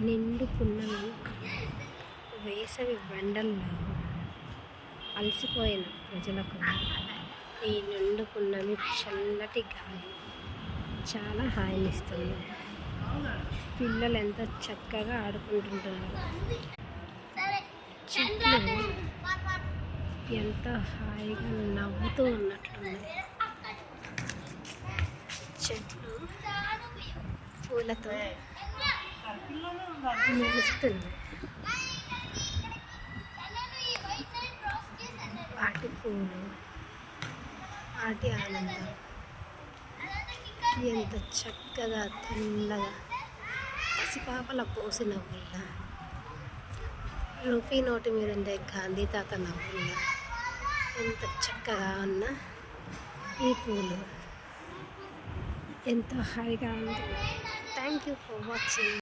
నిండు పున్నమి వేసవి వెండల్లో అలసిపోయిన ప్రజలకు ఈ నిండు పున్నమి చల్లటి గాలి చాలా హాయినిస్తుంది. పిల్లలు ఎంత చక్కగా ఆడుకుంటుంటారు. చెట్లు ఎంత హాయిగా నవ్వుతూ ఉన్నట్లుంది. చెట్లు పూలతో మెరుస్తుంది. వాటి పూలు, వాటి ఆనందం ఎంత చక్కగా తెల్లగా పసిపాపల పోసి నవ్వుల్లా, రూపీ నోటి మీద ఉండే గాంధీ తాత నవ్వుల్లా ఎంత చక్కగా ఉన్న ఈ పూలు ఎంతో హాయిగా ఉంటుంది. Thank you for watching.